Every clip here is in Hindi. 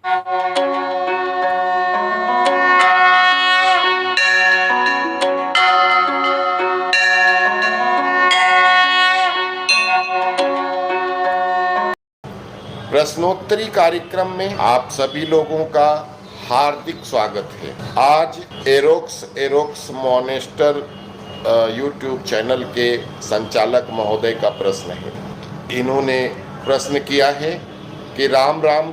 प्रश्नोत्तरी कार्यक्रम में आप सभी लोगों का हार्दिक स्वागत है। आज एरोक्स मॉनेस्टर यूट्यूब चैनल के संचालक महोदय का प्रश्न है। इन्होंने प्रश्न किया है कि राम राम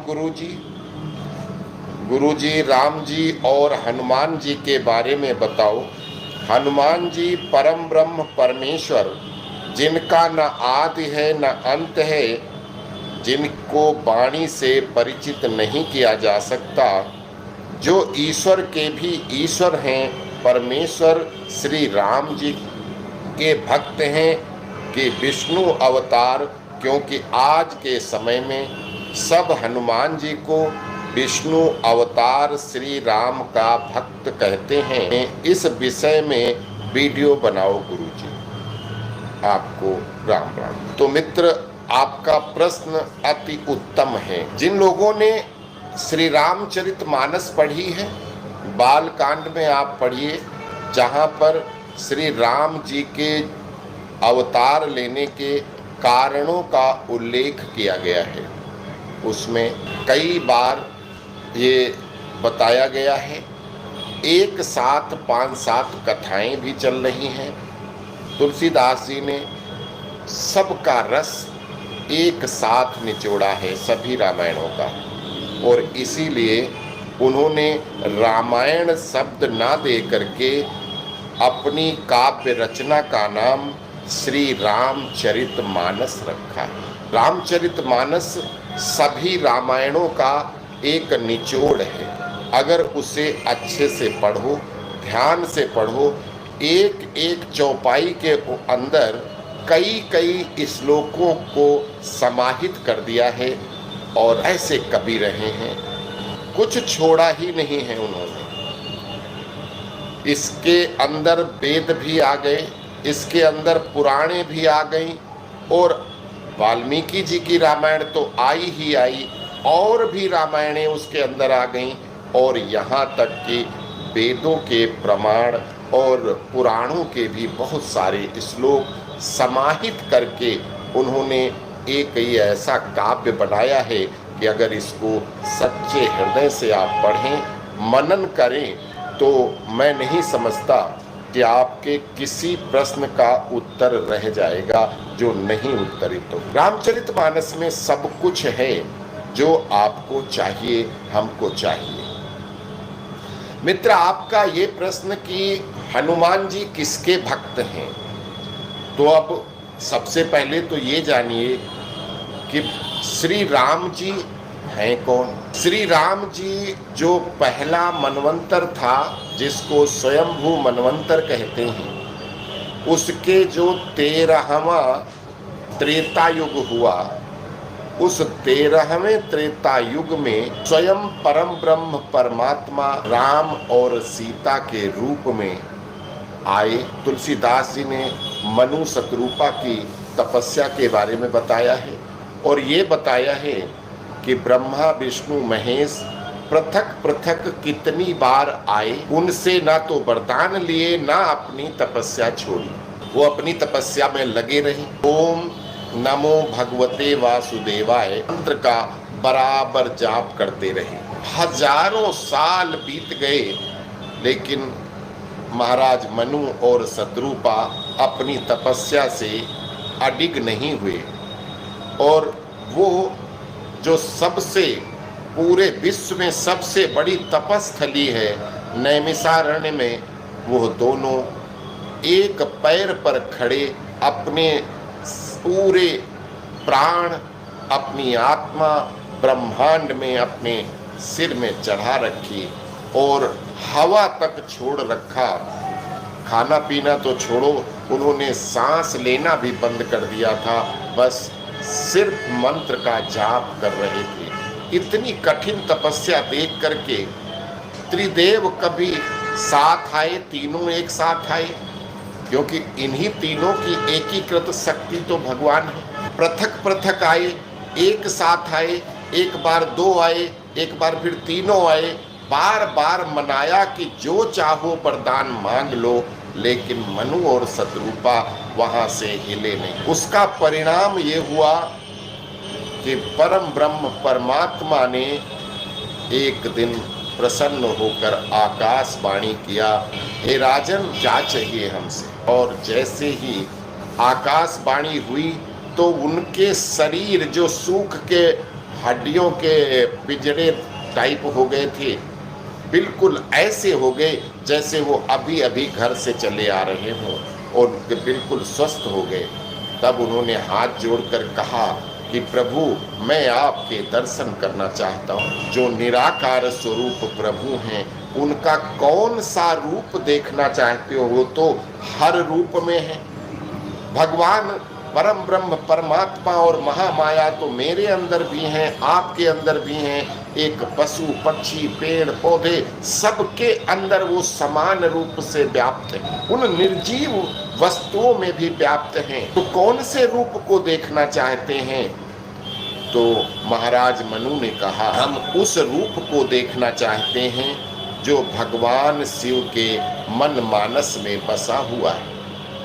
गुरुजी राम जी और हनुमान जी के बारे में बताओ। हनुमान जी परम ब्रह्म परमेश्वर, जिनका न आदि है न अंत है, जिनको वाणी से परिचित नहीं किया जा सकता, जो ईश्वर के भी ईश्वर हैं, परमेश्वर श्री राम जी के भक्त हैं कि विष्णु अवतार, क्योंकि आज के समय में सब हनुमान जी को विष्णु अवतार श्री राम का भक्त कहते हैं। इस विषय में वीडियो बनाओ गुरुजी। आपको राम राम। तो मित्र, आपका प्रश्न अति उत्तम है। जिन लोगों ने श्री रामचरितमानस पढ़ी है, बाल कांड में आप पढ़िए, जहाँ पर श्री राम जी के अवतार लेने के कारणों का उल्लेख किया गया है। उसमें कई बार ये बताया गया है। एक साथ 5-7 कथाएं भी चल रही हैं। तुलसीदास जी ने सबका रस एक साथ निचोड़ा है सभी रामायणों का, और इसीलिए उन्होंने रामायण शब्द ना दे करके अपनी काव्य रचना का नाम श्री रामचरितमानस रखा है। रामचरितमानस सभी रामायणों का एक निचोड़ है। अगर उसे अच्छे से पढ़ो, ध्यान से पढ़ो, एक एक चौपाई के अंदर कई श्लोकों को समाहित कर दिया है, और ऐसे कवि रहे हैं, कुछ छोड़ा ही नहीं है उन्होंने। इसके अंदर वेद भी आ गए, इसके अंदर पुराणे भी आ गई, और वाल्मीकि जी की रामायण तो आई ही आई, और भी रामायणें उसके अंदर आ गईं, और यहाँ तक कि वेदों के प्रमाण और पुराणों के भी बहुत सारे श्लोक समाहित करके उन्होंने एक ही ऐसा काव्य बनाया है कि अगर इसको सच्चे हृदय से आप पढ़ें, मनन करें, तो मैं नहीं समझता कि आपके किसी प्रश्न का उत्तर रह जाएगा जो नहीं उत्तरित हो। रामचरितमानस में सब कुछ है जो आपको चाहिए, हमको चाहिए। मित्र, आपका ये प्रश्न कि हनुमान जी किसके भक्त हैं, तो अब सबसे पहले तो ये जानिए कि श्री राम जी हैं कौन। श्री राम जी जो पहला मनवंतर था, जिसको स्वयंभू मनवंतर कहते हैं, उसके जो 13वां त्रेता युग हुआ, उस 13वें त्रेता युग में स्वयं परम ब्रह्म परमात्मा राम और सीता के रूप में आए। तुलसीदास जी ने मनु शतरूपा की तपस्या के बारे में बताया है, और ये बताया है कि ब्रह्मा विष्णु महेश पृथक पृथक कितनी बार आए, उनसे ना तो वरदान लिए ना अपनी तपस्या छोड़ी, वो अपनी तपस्या में लगे रहे। ओम नमो भगवते वासुदेवाय मंत्र का बराबर जाप करते रहे। हजारों साल बीत गए, लेकिन महाराज मनु और शतरूपा अपनी तपस्या से अडिग नहीं हुए, और वो जो सबसे पूरे विश्व में सबसे बड़ी तपस्थली है नैमिषारण्य में, वो दोनों एक पैर पर खड़े अपने पूरे प्राण, अपनी आत्मा ब्रह्मांड में अपने सिर में चढ़ा रखी और हवा तक छोड़ रखा। खाना पीना तो छोड़ो, उन्होंने सांस लेना भी बंद कर दिया था, बस सिर्फ मंत्र का जाप कर रहे थे। इतनी कठिन तपस्या देख करके त्रिदेव कभी साथ आए, तीनों एक साथ आए, क्योंकि इन्हीं तीनों की एकीकृत शक्ति तो भगवान है। पृथक पृथक आए, एक साथ आए, एक बार 2 आए, एक बार फिर तीनों आए, बार बार मनाया कि जो चाहो वरदान मांग लो, लेकिन मनु और शत्रुपा वहां से हिले नहीं। उसका परिणाम ये हुआ कि परम ब्रह्म परमात्मा ने एक दिन प्रसन्न होकर आकाशवाणी किया, हे राजन क्या चाहिए हमसे। और जैसे ही आकाशवाणी हुई तो उनके शरीर जो सूख के हड्डियों के पिंजरे टाइप हो गए थे, बिल्कुल ऐसे हो गए जैसे वो अभी अभी घर से चले आ रहे हों, और बिल्कुल स्वस्थ हो गए। तब उन्होंने हाथ जोड़कर कहा कि प्रभु मैं आपके दर्शन करना चाहता हूँ। जो निराकार स्वरूप प्रभु हैं उनका कौन सा रूप देखना चाहते हो, वो तो हर रूप में है। भगवान परम ब्रह्म परमात्मा और महामाया तो मेरे अंदर भी हैं, आपके अंदर भी हैं। एक पशु पक्षी पेड़ पौधे सबके अंदर वो समान रूप से व्याप्त है, उन निर्जीव वस्तुओं में भी व्याप्त हैं। तो कौन से रूप को देखना चाहते हैं? तो महाराज मनु ने कहा हम उस रूप को देखना चाहते हैं जो भगवान शिव के मन मानस में बसा हुआ है।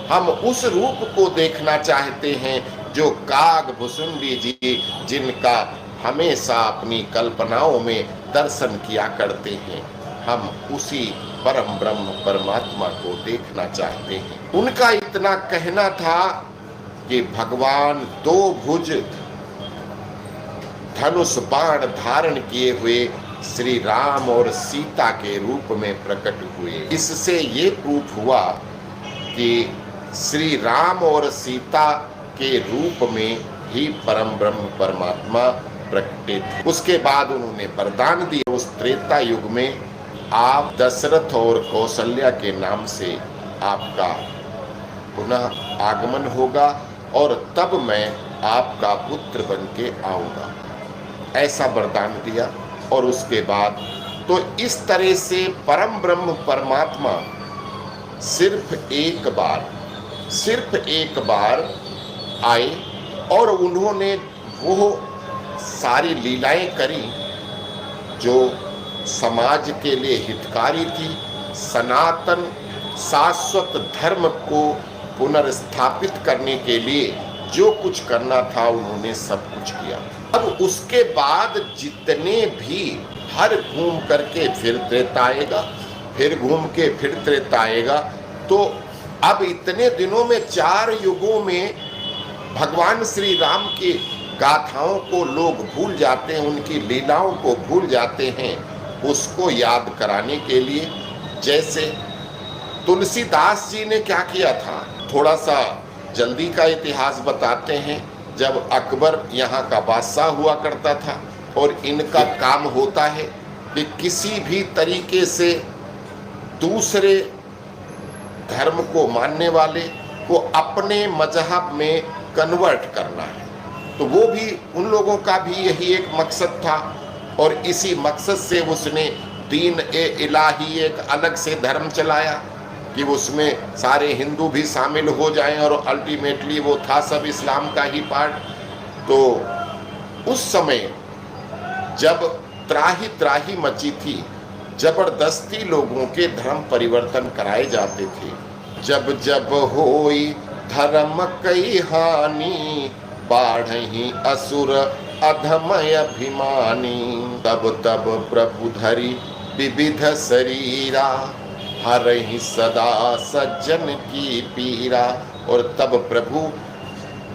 हम उस रूप को देखना चाहते हैं जो काग भुसुंडी जी जिनका हमेशा अपनी कल्पनाओं में दर्शन किया करते हैं, हम उसी परम ब्रह्म परमात्मा को देखना चाहते हैं। उनका इतना कहना था कि भगवान दो भुज धनुष बाण धारण किए हुए श्री राम और सीता के रूप में प्रकट हुए। इससे ये प्रूफ हुआ कि श्री राम और सीता के रूप में ही परम ब्रह्म परमात्मा प्रकटित। उसके बाद उन्होंने वरदान दिए, उस त्रेता युग में आप दशरथ और कौशल्या के नाम से आपका पुनः आगमन होगा और तब मैं आपका पुत्र बन के आऊंगा, ऐसा वरदान दिया। और उसके बाद तो इस तरह से परम ब्रह्म परमात्मा सिर्फ एक बार आए और उन्होंने वो सारी लीलाएं करी जो समाज के लिए हितकारी थी। सनातन शाश्वत धर्म को पुनर्स्थापित करने के लिए जो कुछ करना था उन्होंने सब कुछ किया। अब उसके बाद जितने भी हर घूम करके फिर त्रेता आएगा, फिर घूम के फिर त्रेता आएगा। तो अब इतने दिनों में 4 युगों में भगवान श्री राम की गाथाओं को लोग भूल जाते हैं, उनकी लीलाओं को भूल जाते हैं। उसको याद कराने के लिए जैसे तुलसीदास जी ने क्या किया था, थोड़ा सा जल्दी का इतिहास बताते हैं। जब अकबर यहाँ का बादशाह हुआ करता था और इनका काम होता है कि किसी भी तरीके से दूसरे धर्म को मानने वाले को अपने मजहब में कन्वर्ट करना है, तो वो भी उन लोगों का भी यही एक मकसद था। और इसी मकसद से उसने दीन ए इलाही एक अलग से धर्म चलाया कि उसमें सारे हिंदू भी शामिल हो जाएं और अल्टीमेटली वो था सब इस्लाम का ही पार्ट। तो उस समय जब त्राही त्राही मची थी, जबरदस्ती लोगों के धर्म परिवर्तन कराए जाते थे। जब जब होई धर्म कई हानि, बाढ़ही असुर अधमय अभिमानी, तब तब प्रभु धरी विविध शरीरा, हरहि सदा सज्जन की पीरा। और तब प्रभु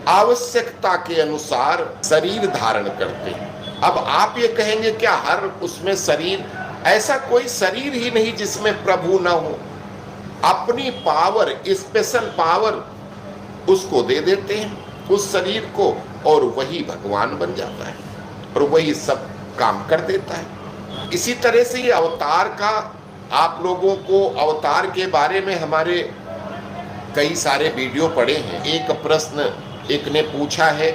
आवश्यकता के अनुसार शरीर धारण करते हैं। अब आप ये कहेंगे क्या हर उसमें शरीर, ऐसा कोई शरीर ही नहीं जिसमें प्रभु ना हो। अपनी पावर, स्पेशल पावर उसको दे देते हैं उस शरीर को, और वही भगवान बन जाता है और वही सब काम कर देता है। इसी तरह से ये अवतार का, आप लोगों को अवतार के बारे में हमारे कई सारे वीडियो पड़े हैं। एक प्रश्न एक ने पूछा है,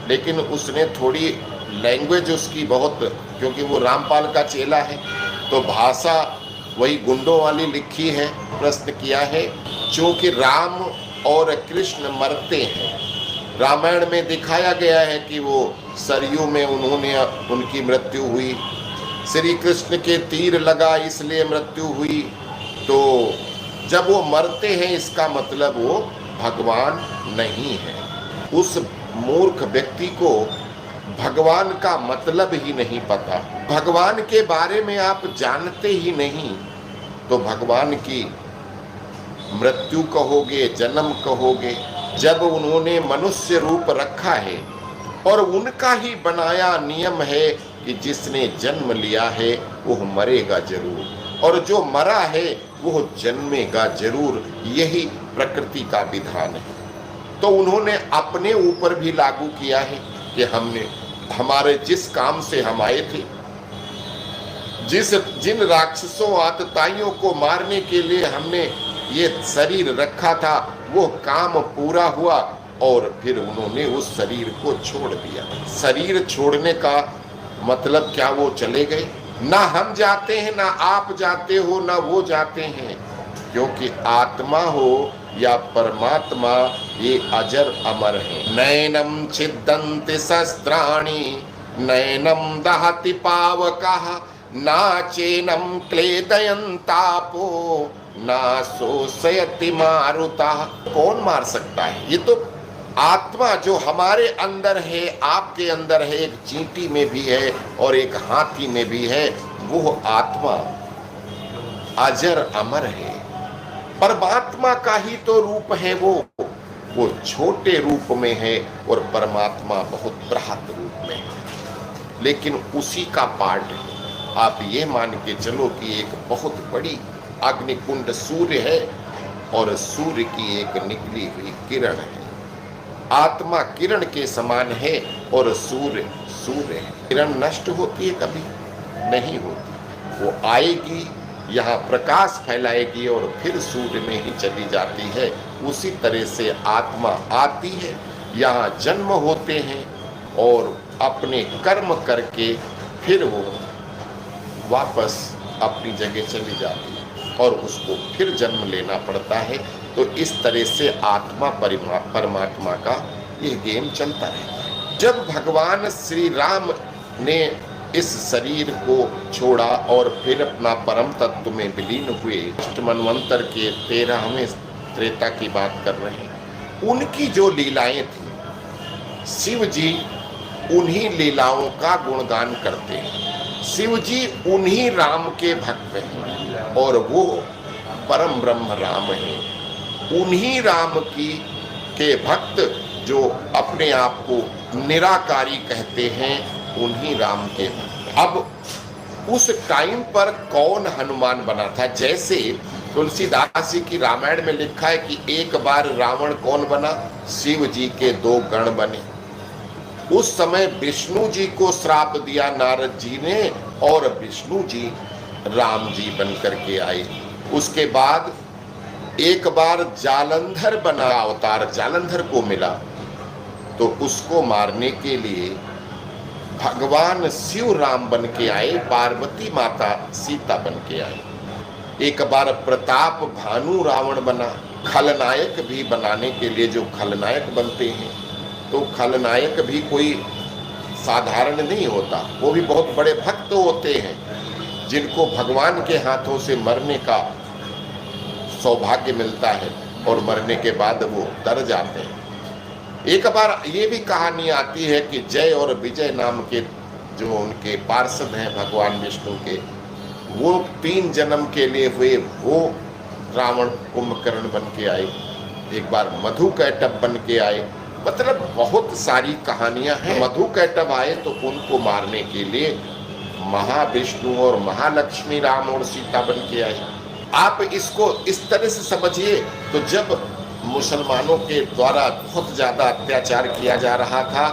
लेकिन उसने थोड़ी लैंग्वेज उसकी बहुत, क्योंकि वो रामपाल का चेला है तो भाषा वही गुंडों वाली लिखी है। प्रश्न किया है क्योंकि राम और कृष्ण मरते हैं, रामायण में दिखाया गया है कि वो सरयू में उनकी मृत्यु हुई, श्री कृष्ण के तीर लगा इसलिए मृत्यु हुई। तो जब वो मरते हैं इसका मतलब वो भगवान नहीं है। उस मूर्ख व्यक्ति को भगवान का मतलब ही नहीं पता, भगवान के बारे में आप जानते ही नहीं, तो भगवान की मृत्यु कहोगे, जन्म कहोगे। जब उन्होंने मनुष्य रूप रखा है और उनका ही बनाया नियम है कि जिसने जन्म लिया है वो मरेगा जरूर, और जो मरा है वो जन्मेगा जरूर, यही प्रकृति का विधान है। तो उन्होंने अपने ऊपर भी लागू किया है कि हमने हमारे जिस काम से हम आए थे, जिन राक्षसों आतताइयों को मारने के लिए हमने ये शरीर रखा था, वो काम पूरा हुआ और फिर उन्होंने उस शरीर को छोड़ दिया। शरीर छोड़ने का मतलब क्या वो चले गए? ना हम जाते हैं, ना आप जाते हो, ना वो जाते हैं, क्योंकि आत्मा हो या परमात्मा ये अजर अमर है। नैनम छिद्दन्ति शस्त्राणि नैनम दहति पावकः नाचेनम क्लेदयन्तापो ना शोषयति मारुतः। कौन मार सकता है? ये तो आत्मा जो हमारे अंदर है, आपके अंदर है, एक चींटी में भी है और एक हाथी में भी है, वो आत्मा अजर अमर है। परमात्मा का ही तो रूप है वो छोटे रूप में है और परमात्मा बहुत बृहत रूप में है। लेकिन उसी का पार्ट आप ये मान के चलो कि एक बहुत बड़ी अग्निकुंड सूर्य है और सूर्य की एक निकली हुई किरण है। आत्मा किरण के समान है और सूर्य सूर्य है। किरण नष्ट होती है? कभी नहीं होती। वो आएगी, यहाँ प्रकाश फैलाएगी और फिर सूर्य में ही चली जाती है। उसी तरह से आत्मा आती है, यहाँ जन्म होते हैं और अपने कर्म करके फिर वो वापस अपनी जगह चली जाती है और उसको फिर जन्म लेना पड़ता है। तो इस तरह से आत्मा परमात्मा का ये गेम चलता है। जब भगवान श्री राम ने इस शरीर को छोड़ा और फिर अपना परम तत्व में विलीन हुए, मनवंतर के 13वें त्रेता की बात कर रहे हैं, उनकी जो लीलाएं थी, शिव जी उन्हीं लीलाओं का गुणगान करते हैं। शिव जी उन्हीं राम के भक्त हैं और वो परम ब्रह्म राम हैं। उन्हीं राम के भक्त जो अपने आप को निराकारी कहते हैं, उन्हीं राम के भक्त। अब उस टाइम पर कौन हनुमान बना था? जैसे तुलसीदास जी की रामायण में लिखा है कि एक बार रावण कौन बना? शिव जी के 2 गण बने। उस समय विष्णु जी को श्राप दिया नारद जी ने और विष्णु जी राम जी बनकर के आए। उसके बाद एक बार जालंधर बना अवतार, जालंधर को मिला, तो उसको मारने के लिए भगवान शिव राम बन के आए, पार्वती माता सीता बन के आए। एक बार प्रताप भानु रावण बना। खलनायक भी बनाने के लिए जो खलनायक बनते हैं, तो खलनायक भी कोई साधारण नहीं होता, वो भी बहुत बड़े भक्त होते हैं जिनको भगवान के हाथों से मरने का सौभाग्य मिलता है और मरने के बाद वो डर जाते हैं। एक बार ये भी कहानी आती है कि जय और विजय नाम के जो उनके पार्षद हैं भगवान विष्णु के, वो 3 जन्म के लिए हुए, वो रावण कुंभकर्ण बन के आए। एक बार मधु कैटभ बन के आए। मतलब बहुत सारी कहानियां हैं। मधु कैटभ आए तो उनको मारने के लिए महाविष्णु और महालक्ष्मी राम और सीता बन के आए। आप इसको इस तरह से समझिए, तो जब मुसलमानों के द्वारा बहुत ज़्यादा अत्याचार किया जा रहा था,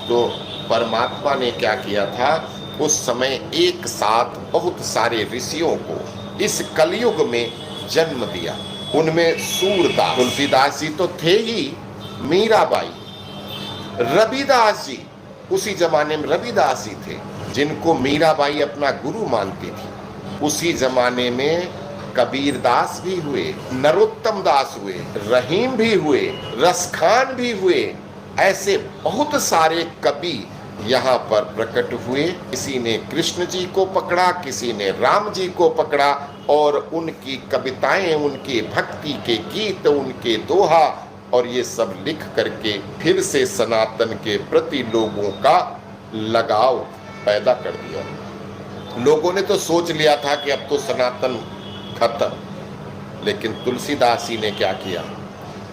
तो परमात्मा ने क्या किया था, उस समय एक साथ बहुत सारे ऋषियों को इस कलयुग में जन्म दिया। उनमें सूरदास, तुलसीदास जी तो थे ही, मीराबाई, रविदास जी, उसी जमाने में रविदास जी थे जिनको मीराबाई अपना गुरु मानती थी। उसी जमाने में कबीर दास भी हुए, नरोत्तम दास हुए, रहीम भी हुए, रसखान भी हुए। ऐसे बहुत सारे कवि यहाँ पर प्रकट हुए। किसी ने कृष्ण जी को पकड़ा, किसी ने राम जी को पकड़ा और उनकी कविताएं, उनके भक्ति के गीत, उनके दोहा और ये सब लिख करके फिर से सनातन के प्रति लोगों का लगाव पैदा कर दिया। लोगों ने तो सोच लिया था कि अब तो सनातन खत्म, लेकिन तुलसीदास जी ने क्या किया?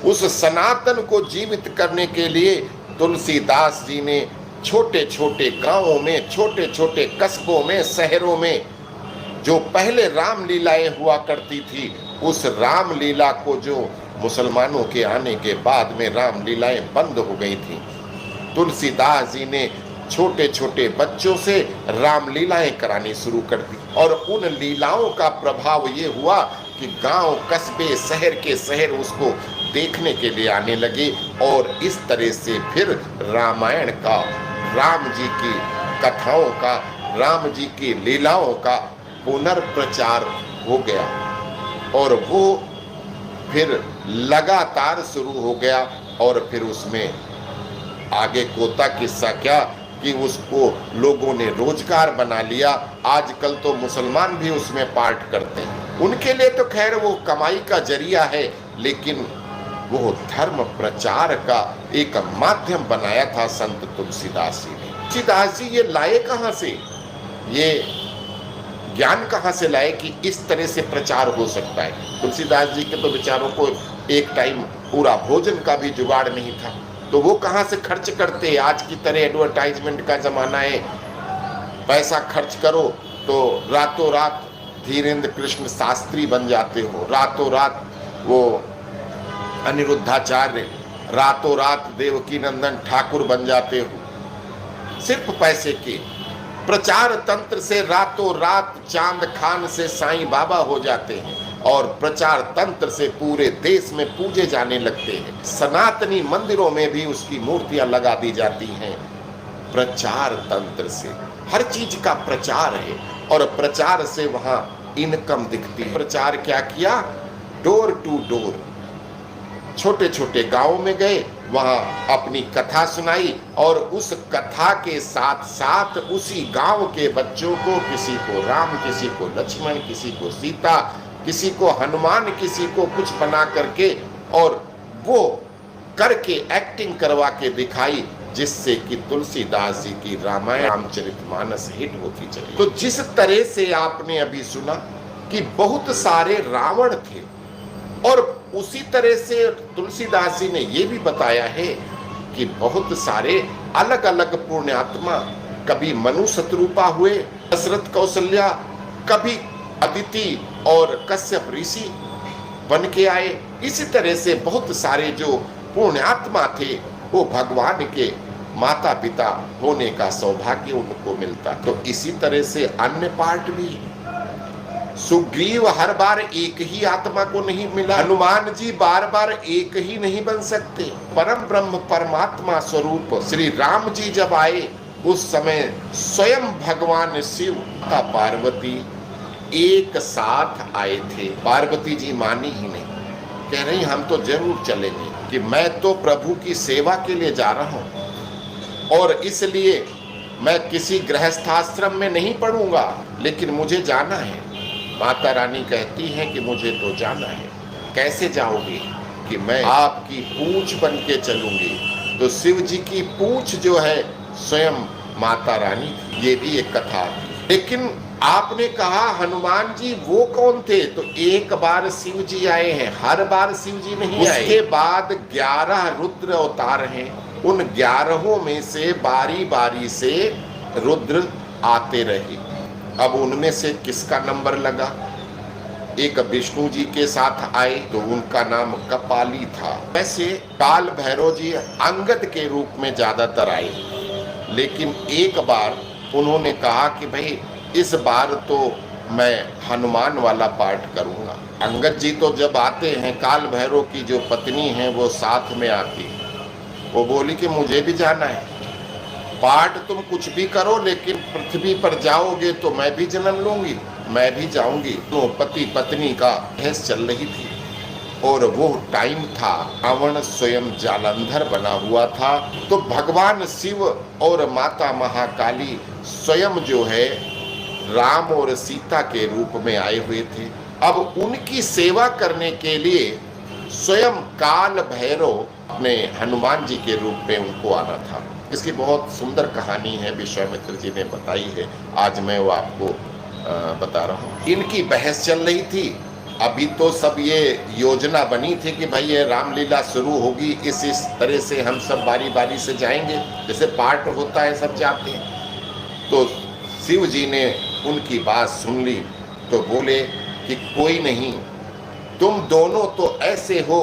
उस सनातन को जीवित करने के लिए तुलसीदास जी ने छोटे छोटे गांवों में, छोटे छोटे कस्बों में, शहरों में जो पहले रामलीलाएं हुआ करती थी, उस रामलीला को, जो मुसलमानों के आने के बाद में रामलीलाएं बंद हो गई थी, तुलसीदास जी ने छोटे छोटे बच्चों से रामलीलाएं करानी शुरू कर दी। और उन लीलाओं का प्रभाव ये हुआ कि गांव, कस्बे, शहर के शहर उसको देखने के लिए आने लगे और इस तरह से फिर रामायण का, राम जी की कथाओं का, राम जी की लीलाओं का पुनर्प्रचार हो गया और वो फिर लगातार शुरू हो गया। और फिर उसमें आगे कोता किस्सा क्या कि उसको लोगों ने रोजगार बना लिया। आजकल तो मुसलमान भी उसमें पार्ट करते हैं। उनके लिए तो खैर वो कमाई का जरिया है, लेकिन वो धर्म प्रचार का एक माध्यम बनाया था संत तुलसीदास जी ने। तुलसीदास जी ये लाए कहाँ से? ये ज्ञान कहाँ से लाए कि इस तरह से प्रचार हो सकता है? तुलसीदास जी के तो बेचारों को एक टाइम पूरा भोजन का भी जुगाड़ नहीं था, तो वो कहाँ से खर्च करते? आज की तरह एडवर्टाइजमेंट का जमाना है, पैसा खर्च करो तो रातों रात धीरेन्द्र कृष्ण शास्त्री बन जाते हो, रातों रात वो अनिरुद्धाचार्य, रातों रात देवकी नंदन ठाकुर बन जाते हो। सिर्फ पैसे के प्रचार तंत्र से रातों रात चांद खान से साईं बाबा हो जाते हैं और प्रचार तंत्र से पूरे देश में पूजे जाने लगते हैं। सनातनी मंदिरों में भी उसकी मूर्तियां लगा दी जाती हैं। प्रचार तंत्र से हर चीज का प्रचार है और प्रचार से वहां इनकम दिखती है। प्रचार क्या किया? डोर टू डोर, छोटे छोटे गांवों में गए, वहां अपनी कथा सुनाई और उस कथा के साथ साथ उसी गांव के बच्चों को, किसी को राम, किसी को लक्ष्मण, किसी को सीता, किसी को हनुमान, किसी को कुछ बना करके और वो करके एक्टिंग करवा के दिखाई, जिससे कि तुलसीदास जी की रामायण, रामचरितमानस हिट होती चली। तो जिस तरह से आपने अभी सुना कि बहुत सारे रावण थे, और उसी तरह से तुलसीदास जी ने ये भी बताया है कि बहुत सारे अलग अलग पुण्यात्मा, कभी मनु शत्रुपा हुए, दशरथ कौशल्या, कभी अदिति और कश्यप ऋषि बन के आए। इसी तरह से बहुत सारे जो पुण्यात्मा थे वो भगवान के माता पिता होने का सौभाग्य उनको मिलता। तो इसी तरह से अन्य पार्ट भी, सुग्रीव हर बार एक ही आत्मा को नहीं मिला, हनुमान जी बार बार एक ही नहीं बन सकते। परम ब्रह्म परमात्मा स्वरूप श्री राम जी जब आए, उस समय स्वयं भगवान शिव का पार्वती एक साथ आए थे। पार्वती जी मानी ही नहीं, कह रही हम तो जरूर चलेंगे, कि मैं तो प्रभु की सेवा के लिए जा रहा हूं और इसलिए मैं किसी गृहस्थाश्रम में नहीं पढ़ूंगा, लेकिन मुझे जाना है। माता रानी कहती हैं कि मुझे तो जाना है। कैसे जाओगे? कि मैं आपकी पूंछ बन के चलूंगी। तो शिव जी की पूंछ जो है स्वयं माता रानी, ये भी एक कथा थी। लेकिन आपने कहा हनुमान जी वो कौन थे? तो एक बार शिव जी आए हैं, हर बार शिव जी नहीं आए। उसके बाद 11 रुद्र अवतार हैं, उन 11 में से बारी बारी से रुद्र आते रहे। अब उनमें से किसका नंबर लगा? एक विष्णु जी के साथ आए तो उनका नाम कपाली था। वैसे काल भैरव जी अंगद के रूप में ज्यादातर आए, लेकिन एक बार उन्होंने कहा कि भाई इस बार तो मैं हनुमान वाला पाठ करूंगा। अंगद जी तो जब आते हैं, काल भैरव की जो पत्नी है वो साथ में आती, वो बोली कि मुझे भी जाना है, पाठ तुम कुछ भी करो लेकिन पृथ्वी पर जाओगे तो मैं भी जन्म लूंगी, मैं भी जाऊंगी। तो पति पत्नी का बहस चल रही थी। और वो टाइम था रावण स्वयं जालंधर बना हुआ था। तो भगवान शिव और माता महाकाली स्वयं जो है राम और सीता के रूप में आए हुए थे। अब उनकी सेवा करने के लिए स्वयं काल भैरव अपने हनुमान जी के रूप में उनको आना था। इसकी बहुत सुंदर कहानी है, विश्वामित्र जी ने बताई है, आज मैं वो आपको बता रहा हूँ। इनकी बहस चल रही थी। अभी तो सब ये योजना बनी थी कि भाई ये रामलीला शुरू होगी, इस तरह से हम सब बारी बारी से जाएंगे, जैसे पाठ होता है सब जाते हैं। तो शिव जी ने उनकी बात सुन ली तो बोले कि कोई नहीं, तुम दोनों तो ऐसे हो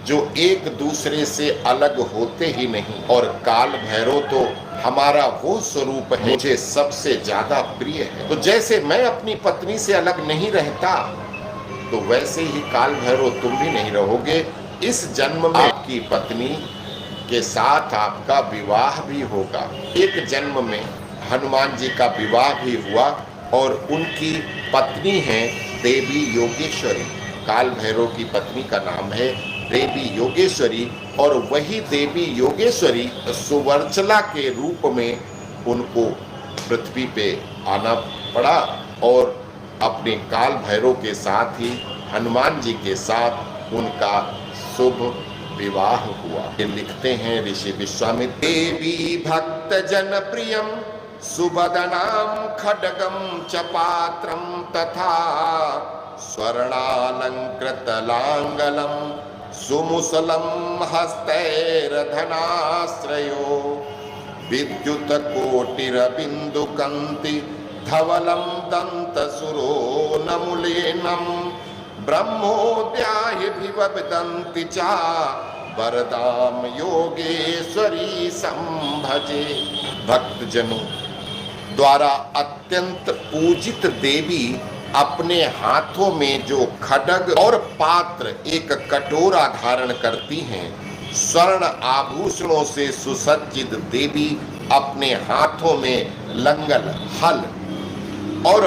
जो एक दूसरे से अलग होते ही नहीं, और काल भैरव तो हमारा वो स्वरूप है मुझे सबसे ज्यादा प्रिय है। तो जैसे मैं अपनी पत्नी से अलग नहीं रहता, तो वैसे ही काल भैरव तुम भी नहीं रहोगे। इस जन्म में आपकी पत्नी के साथ आपका विवाह भी होगा। एक जन्म में हनुमान जी का विवाह भी हुआ और उनकी पत्नी है देवी योगेश्वरी। काल भैरव की पत्नी का नाम है देवी योगेश्वरी, और वही देवी योगेश्वरी सुवर्चला के रूप में उनको पृथ्वी पे आना पड़ा और अपने काल भैरव के साथ ही हनुमान जी के साथ उनका शुभ विवाह हुआ। ये लिखते हैं ऋषि विश्वामित्र। देवी भक्त जन प्रियम सुबदनाम खड्गम च पात्रम तथा स्वर्णालंकृत लांगलम सुमुसलम हस्तैर्धनाश्रयो विद्युत कोटिर बिंदु कंति धवलम दंत सुरो नमुलेनम ब्रह्मोद्याय विवदन्ति चा वरदाम योगेश्वरी संभजे। भक्तजनों द्वारा अत्यंत पूजित देवी अपने हाथों में जो खड्ग और पात्र एक कटोरा धारण करती हैं। स्वर्ण आभूषणों से सुसज्जित देवी अपने हाथों में लंगल, हल और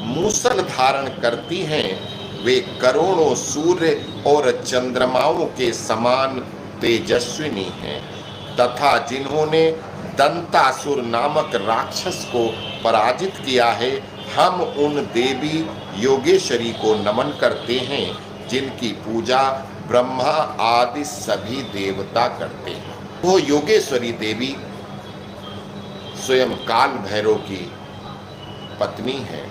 मूसल धारण करती हैं। वे करोड़ों सूर्य और चंद्रमाओं के समान तेजस्विनी हैं तथा जिन्होंने दंतासुर नामक राक्षस को पराजित किया है। हम उन देवी योगेश्वरी को नमन करते हैं जिनकी पूजा ब्रह्मा आदि सभी देवता करते हैं। वो योगेश्वरी देवी स्वयं काल भैरव की पत्नी है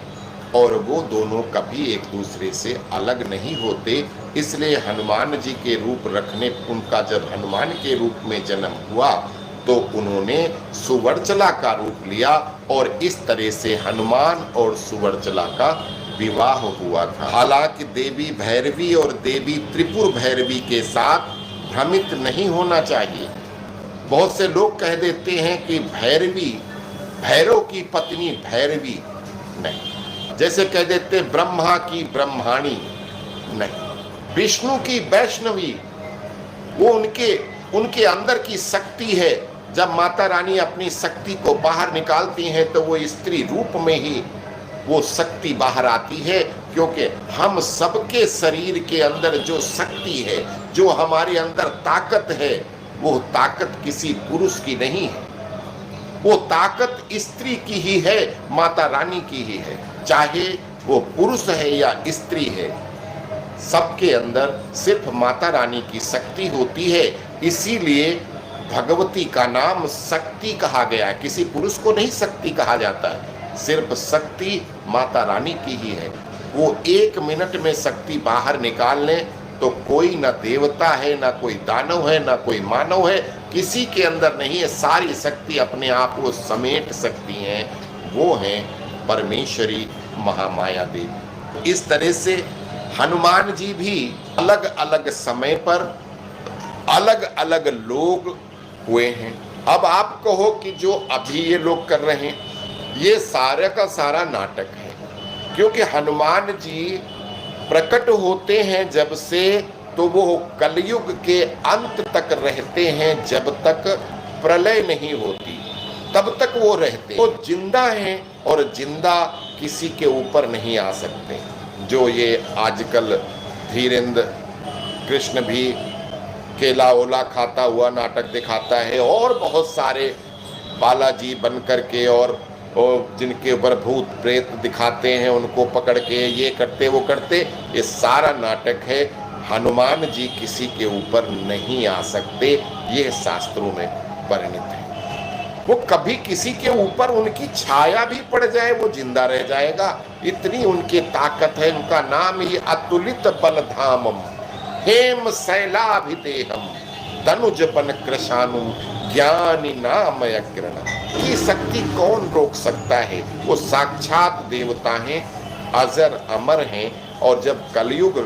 और वो दोनों कभी एक दूसरे से अलग नहीं होते। इसलिए हनुमान जी के रूप रखने, उनका जब हनुमान के रूप में जन्म हुआ तो उन्होंने सुवर्चला का रूप लिया और इस तरह से हनुमान और सुवर्चला का विवाह हुआ था। हालांकि देवी भैरवी और देवी त्रिपुर भैरवी के साथ भ्रमित नहीं होना चाहिए। बहुत से लोग कह देते हैं कि भैरवी भैरव की पत्नी भैरवी नहीं, जैसे कह देते ब्रह्मा की ब्रह्माणी नहीं, विष्णु की वैष्णवी, वो उनके अंदर की शक्ति है। जब माता रानी अपनी शक्ति को बाहर निकालती हैं तो वो स्त्री रूप में ही वो शक्ति बाहर आती है, क्योंकि हम सबके शरीर के अंदर जो शक्ति है, जो हमारे अंदर ताकत है, वो ताकत किसी पुरुष की नहीं है, वो ताकत स्त्री की ही है, माता रानी की ही है। चाहे वो पुरुष है या स्त्री है, सबके अंदर सिर्फ माता रानी की शक्ति होती है। इसीलिए भगवती का नाम शक्ति कहा गया है। किसी पुरुष को नहीं शक्ति कहा जाता है, सिर्फ शक्ति माता रानी की ही है। वो 1 मिनट में शक्ति बाहर निकाल लें तो कोई ना देवता है, ना कोई दानव है, ना कोई मानव है, किसी के अंदर नहीं है। सारी शक्ति अपने आप को समेट सकती हैं, वो हैं परमेश्वरी महामाया देवी। इस तरह से हनुमान जी भी अलग अलग समय पर अलग अलग लोग हुए हैं। अब आप कहो कि जो अभी ये लोग कर रहे हैं ये सारा का सारा नाटक है, क्योंकि हनुमान जी प्रकट होते हैं जब से, तो वो कलयुग के अंत तक रहते हैं। जब तक प्रलय नहीं होती तब तक वो रहते, वो जिंदा हैं और जिंदा किसी के ऊपर नहीं आ सकते। जो ये आजकल धीरेन्द्र कृष्ण भी केला ओला खाता हुआ नाटक दिखाता है, और बहुत सारे बालाजी बन करके और जिनके ऊपर भूत प्रेत दिखाते हैं, उनको पकड़ के ये करते वो करते, ये सारा नाटक है। हनुमान जी किसी के ऊपर नहीं आ सकते, ये शास्त्रों में वर्णित है। वो कभी किसी के ऊपर उनकी छाया भी पड़ जाए वो जिंदा रह जाएगा, इतनी उनकी ताकत है। उनका नाम ही अतुलित बलधामम हेम शैलाभिदेहम तनुज बन कृशानुम ज्ञानी नाम अग्रण। की शक्ति कौन रोक सकता है? वो साक्षात देवता हैं, अजर अमर हैं, और जब कलयुग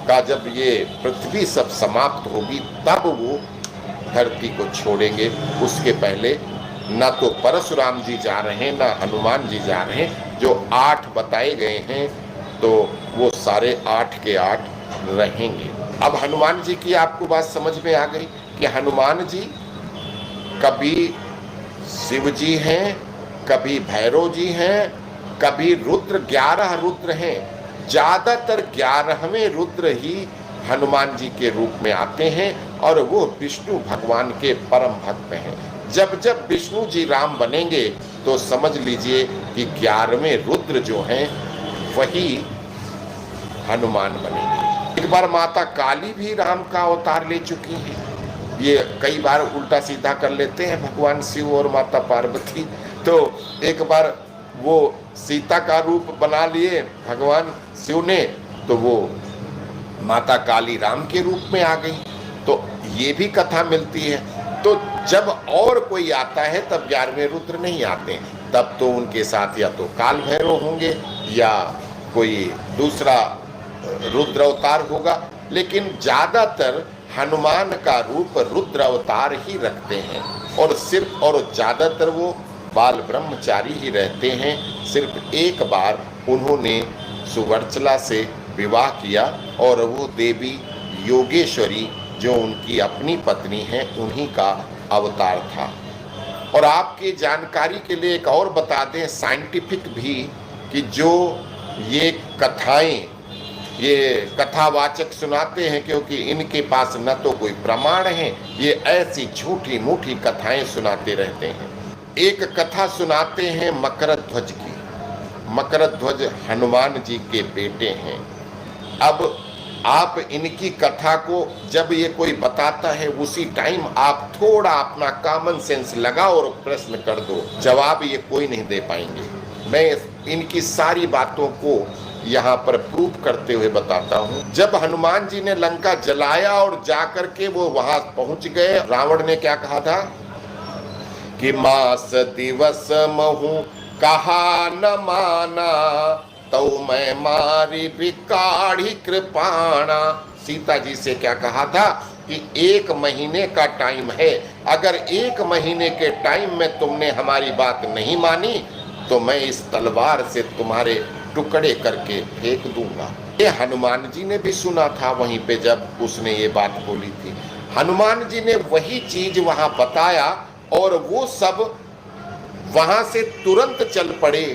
का जब ये पृथ्वी सब समाप्त होगी तब वो धरती को छोड़ेंगे। उसके पहले ना तो परशुराम जी जा रहे हैं ना हनुमान जी जा रहे हैं। जो 8 बताए गए हैं तो वो सारे 8 के 8 रहेंगे। अब हनुमान जी की आपको बात समझ में आ गई कि हनुमान जी कभी शिव जी हैं, कभी भैरव जी हैं, कभी रुद्र, 11 रुद्र हैं। ज्यादातर 11वें रुद्र ही हनुमान जी के रूप में आते हैं, और वो विष्णु भगवान के परम भक्त हैं। जब जब विष्णु जी राम बनेंगे तो समझ लीजिए कि 11वें रुद्र जो हैं वही हनुमान बनेंगे। एक बार माता काली भी राम का अवतार ले चुकी है। ये कई बार उल्टा सीधा कर लेते हैं भगवान शिव और माता पार्वती। तो एक बार वो सीता का रूप बना लिए भगवान शिव ने, तो वो माता काली राम के रूप में आ गई। तो ये भी कथा मिलती है। तो जब और कोई आता है तब 11वें रुद्र नहीं आते, तब तो उनके साथ या तो काल भैरव होंगे या कोई दूसरा रुद्र अवतार होगा, लेकिन ज्यादातर हनुमान का रूप रुद्र अवतार ही रखते हैं। और सिर्फ और ज्यादातर वो बाल ब्रह्मचारी ही रहते हैं। सिर्फ एक बार उन्होंने सुवर्चला से विवाह किया, और वो देवी योगेश्वरी जो उनकी अपनी पत्नी है उन्हीं का अवतार था। और आपकी जानकारी के लिए एक और बता दें साइंटिफिक भी, कि जो ये कथाएं ये कथावाचक सुनाते हैं, क्योंकि इनके पास न तो कोई प्रमाण है, ये ऐसी झूठी मूठी कथाएं सुनाते रहते हैं। एक कथा सुनाते हैं मकरध्वज की। मकरध्वज हनुमान जी के बेटे हैं। अब आप इनकी कथा को जब ये कोई बताता है उसी टाइम आप थोड़ा अपना कॉमन सेंस लगाओ और प्रश्न कर दो, जवाब ये कोई नहीं दे पाएंगे। मैं इनकी सारी बातों को यहाँ पर प्रूफ करते हुए बताता हूँ। जब हनुमान जी ने लंका जलाया और जाकर के वो वहां पहुंच गए, रावण ने क्या कहा था कि मास दिवस महु कहा न माना, तो मैं मारी बिकाढ़ी कृपाणा। सीता जी से क्या कहा था कि 1 महीने का टाइम है, अगर 1 महीने के टाइम में तुमने हमारी बात नहीं मानी तो मैं इस तलवार से तुम्हारे टुकड़े करके फेंक दूंगा। ये हनुमान जी ने भी सुना था वहीं पे जब उसने ये बात बोली थी। हनुमान जी ने वही चीज वहां बताया, और वो सब वहां से तुरंत चल पड़े।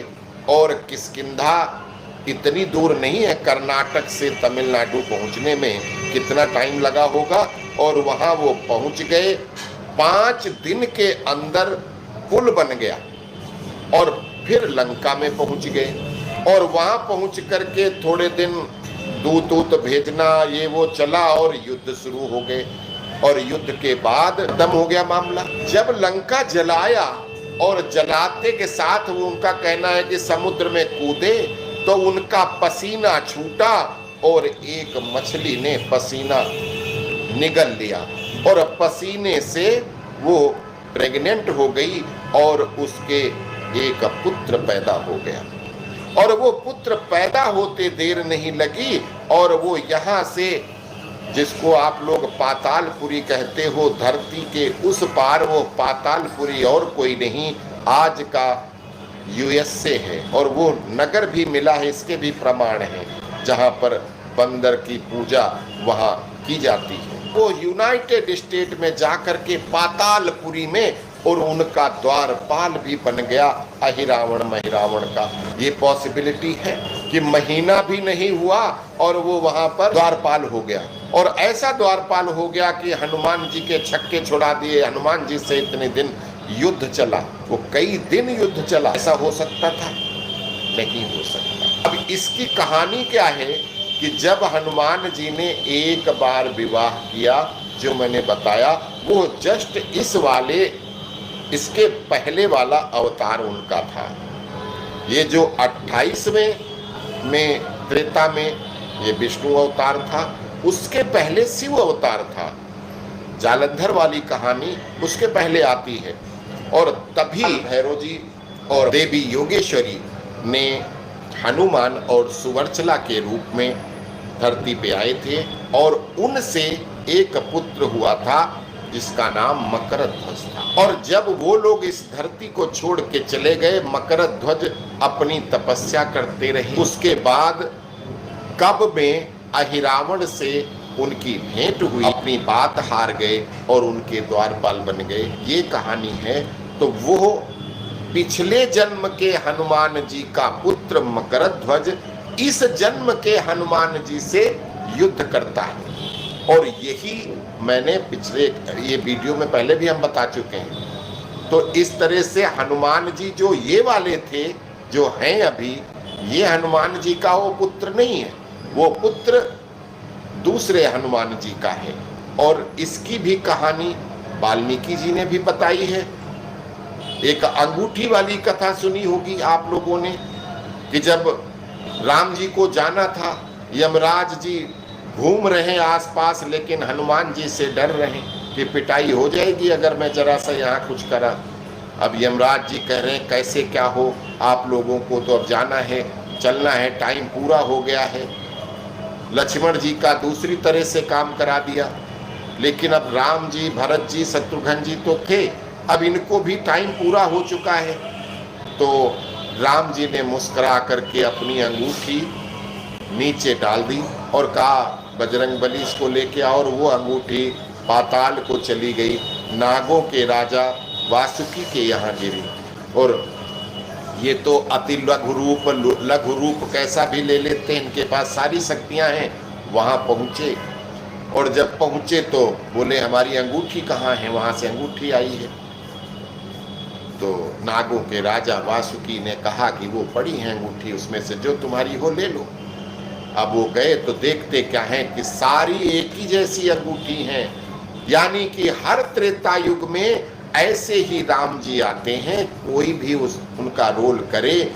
और किष्किंधा इतनी दूर नहीं है, कर्नाटक से तमिलनाडु पहुंचने में कितना टाइम लगा होगा, और वहां वो पहुंच गए। 5 दिन के अंदर पुल बन गया, और फिर लंका में पहुंच गए। और वहां पहुंच करके थोड़े दिन दूत भेजना ये वो चला, और युद्ध शुरू हो गए। और युद्ध के बाद खत्म हो गया मामला। जब लंका जलाया और जलाते के साथ वो उनका कहना है कि समुद्र में कूदे, तो उनका पसीना छूटा और एक मछली ने पसीना निगल लिया, और पसीने से वो प्रेग्नेंट हो गई, और उसके एक पुत्र पैदा हो गया। और वो पुत्र पैदा होते देर नहीं लगी, और वो यहाँ से, जिसको आप लोग पातालपुरी कहते हो, धरती के उस पार वो पातालपुरी और कोई नहीं, आज का यूएसए है। और वो नगर भी मिला है, इसके भी प्रमाण हैं, जहाँ पर बंदर की पूजा वहाँ की जाती है। वो यूनाइटेड स्टेट में जाकर के पातालपुरी में और उनका द्वारपाल भी बन गया अहिरावण महिरावण का। ये पॉसिबिलिटी है कि महीना भी नहीं हुआ और वो वहां पर द्वारपाल हो गया, और ऐसा द्वारपाल हो गया कि हनुमान जी के छक्के छुड़ा दिए। हनुमान जी से इतने दिन युद्ध चला, वो कई दिन युद्ध चला। ऐसा हो सकता था? नहीं हो सकता। अब इसकी कहानी क्या है कि जब हनुमान जी ने एक बार विवाह किया, जो मैंने बताया, वो जस्ट इसके पहले वाला अवतार उनका था। ये जो 28वें में त्रेता में ये विष्णु अवतार था, उसके पहले शिव अवतार था। जालंधर वाली कहानी उसके पहले आती है, और तभी भैरव जी और देवी योगेश्वरी ने हनुमान और सुवर्चला के रूप में धरती पे आए थे, और उनसे एक पुत्र हुआ था जिसका नाम मकरध्वज था। और जब वो लोग इस धरती को छोड़ के चले गए, मकरध्वज अपनी तपस्या करते रहे। उसके बाद कब में अहिरावण से उनकी भेंट हुई, अपनी बात हार गए और उनके द्वारपाल बन गए। ये कहानी है। तो वो पिछले जन्म के हनुमान जी का पुत्र मकरध्वज इस जन्म के हनुमान जी से युद्ध करता है। और यही मैंने पिछले ये वीडियो में पहले भी हम बता चुके हैं। तो इस तरह से हनुमान जी जो ये वाले थे, जो हैं अभी, ये हनुमान जी का वो पुत्र नहीं है, वो पुत्र दूसरे हनुमान जी का है। और इसकी भी कहानी वाल्मीकि जी ने भी बताई है। एक अंगूठी वाली कथा सुनी होगी आप लोगों ने, कि जब राम जी को जाना था, यमराज जी घूम रहे आसपास, लेकिन हनुमान जी से डर रहे कि पिटाई हो जाएगी अगर मैं जरा सा यहाँ कुछ करा। अब यमराज जी कह रहे हैं कैसे क्या हो, आप लोगों को तो अब जाना है, चलना है, टाइम पूरा हो गया है। लक्ष्मण जी का दूसरी तरह से काम करा दिया, लेकिन अब राम जी, भरत जी, शत्रुघ्न जी तो थे, अब इनको भी टाइम पूरा हो चुका है। तो राम जी ने मुस्कुरा करके अपनी अंगूठी नीचे डाल दी और कहा बजरंगबली इसको लेके आओ, और वो अंगूठी पाताल को चली गई, नागों के राजा वासुकी के यहाँ गिरी। और ये तो अति लघु रूप कैसा भी ले लेते हैं, इनके पास सारी शक्तियां हैं। वहां पहुंचे, और जब पहुंचे तो बोले हमारी अंगूठी कहाँ है, वहां से अंगूठी आई है। तो नागों के राजा वासुकी ने कहा कि वो पड़ी है अंगूठी, उसमें से जो तुम्हारी हो ले लो। अब वो गए तो देखते क्या है कि सारी एक ही जैसी अंगूठी हैं। यानी कि हर त्रेता युग में ऐसे ही राम जी आते हैं, कोई भी उनका रोल करे,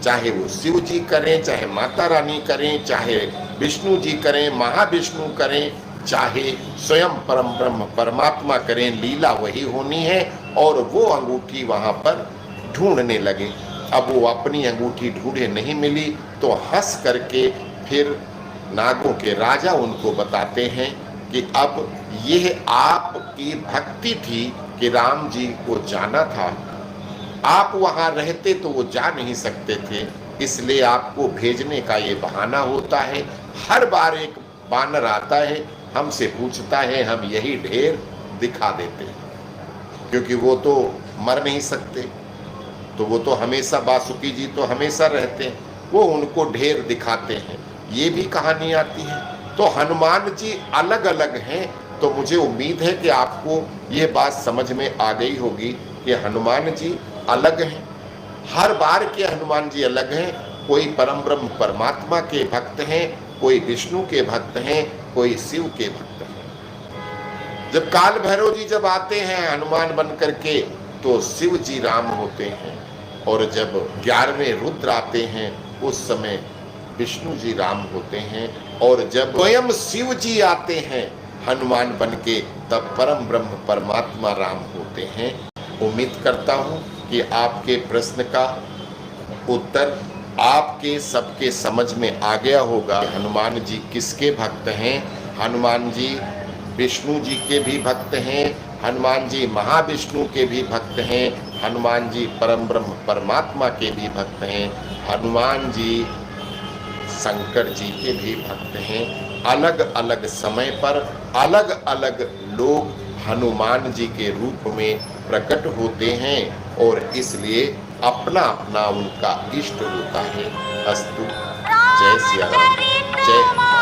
चाहे वो शिव जी करें, चाहे माता रानी करें, चाहे विष्णु जी करें, महाविष्णु करें, चाहे स्वयं परम ब्रह्म परमात्मा करें, लीला वही होनी है। और वो अंगूठी वहां पर ढूंढने लगे। अब वो अपनी अंगूठी ढूंढे, नहीं मिली, तो हंस करके फिर नागों के राजा उनको बताते हैं कि अब यह आपकी भक्ति थी कि राम जी को जाना था, आप वहां रहते तो वो जा नहीं सकते थे, इसलिए आपको भेजने का ये बहाना होता है। हर बार एक बानर आता है, हमसे पूछता है, हम यही ढेर दिखा देते हैं, क्योंकि वो तो मर नहीं सकते, तो वो तो हमेशा, वासुकी जी तो हमेशा रहते हैं, वो उनको ढेर दिखाते हैं। ये भी कहानी आती है। तो हनुमान जी अलग अलग हैं। तो मुझे उम्मीद है कि आपको ये बात समझ में आ गई होगी कि हनुमान जी अलग हैं, हर बार के हनुमान जी अलग हैं। कोई परम ब्रह्म परमात्मा के भक्त हैं, कोई विष्णु के भक्त हैं, कोई शिव के भक्त हैं। जब काल भैरव जी जब आते हैं हनुमान बन करके, तो शिव जी राम होते हैं, और जब 11वें रुद्र आते हैं उस समय विष्णु जी राम होते हैं, और जब स्वयं शिव जी आते हैं हनुमान बन के, तब परम ब्रह्म परमात्मा राम होते हैं। उम्मीद करता हूँ कि आपके प्रश्न का उत्तर आपके सबके समझ में आ गया होगा। हनुमान जी किसके भक्त हैं? हनुमान जी विष्णु जी के भी भक्त हैं, हनुमान जी महाविष्णु के भी भक्त हैं, हनुमान जी परम ब्रह्म परमात्मा के भी भक्त हैं, हनुमान जी शंकर जी के भी भक्त हैं। अलग अलग समय पर अलग अलग लोग हनुमान जी के रूप में प्रकट होते हैं और इसलिए अपना अपना उनका इष्ट होता है। अस्तु। जय सिया राम, जय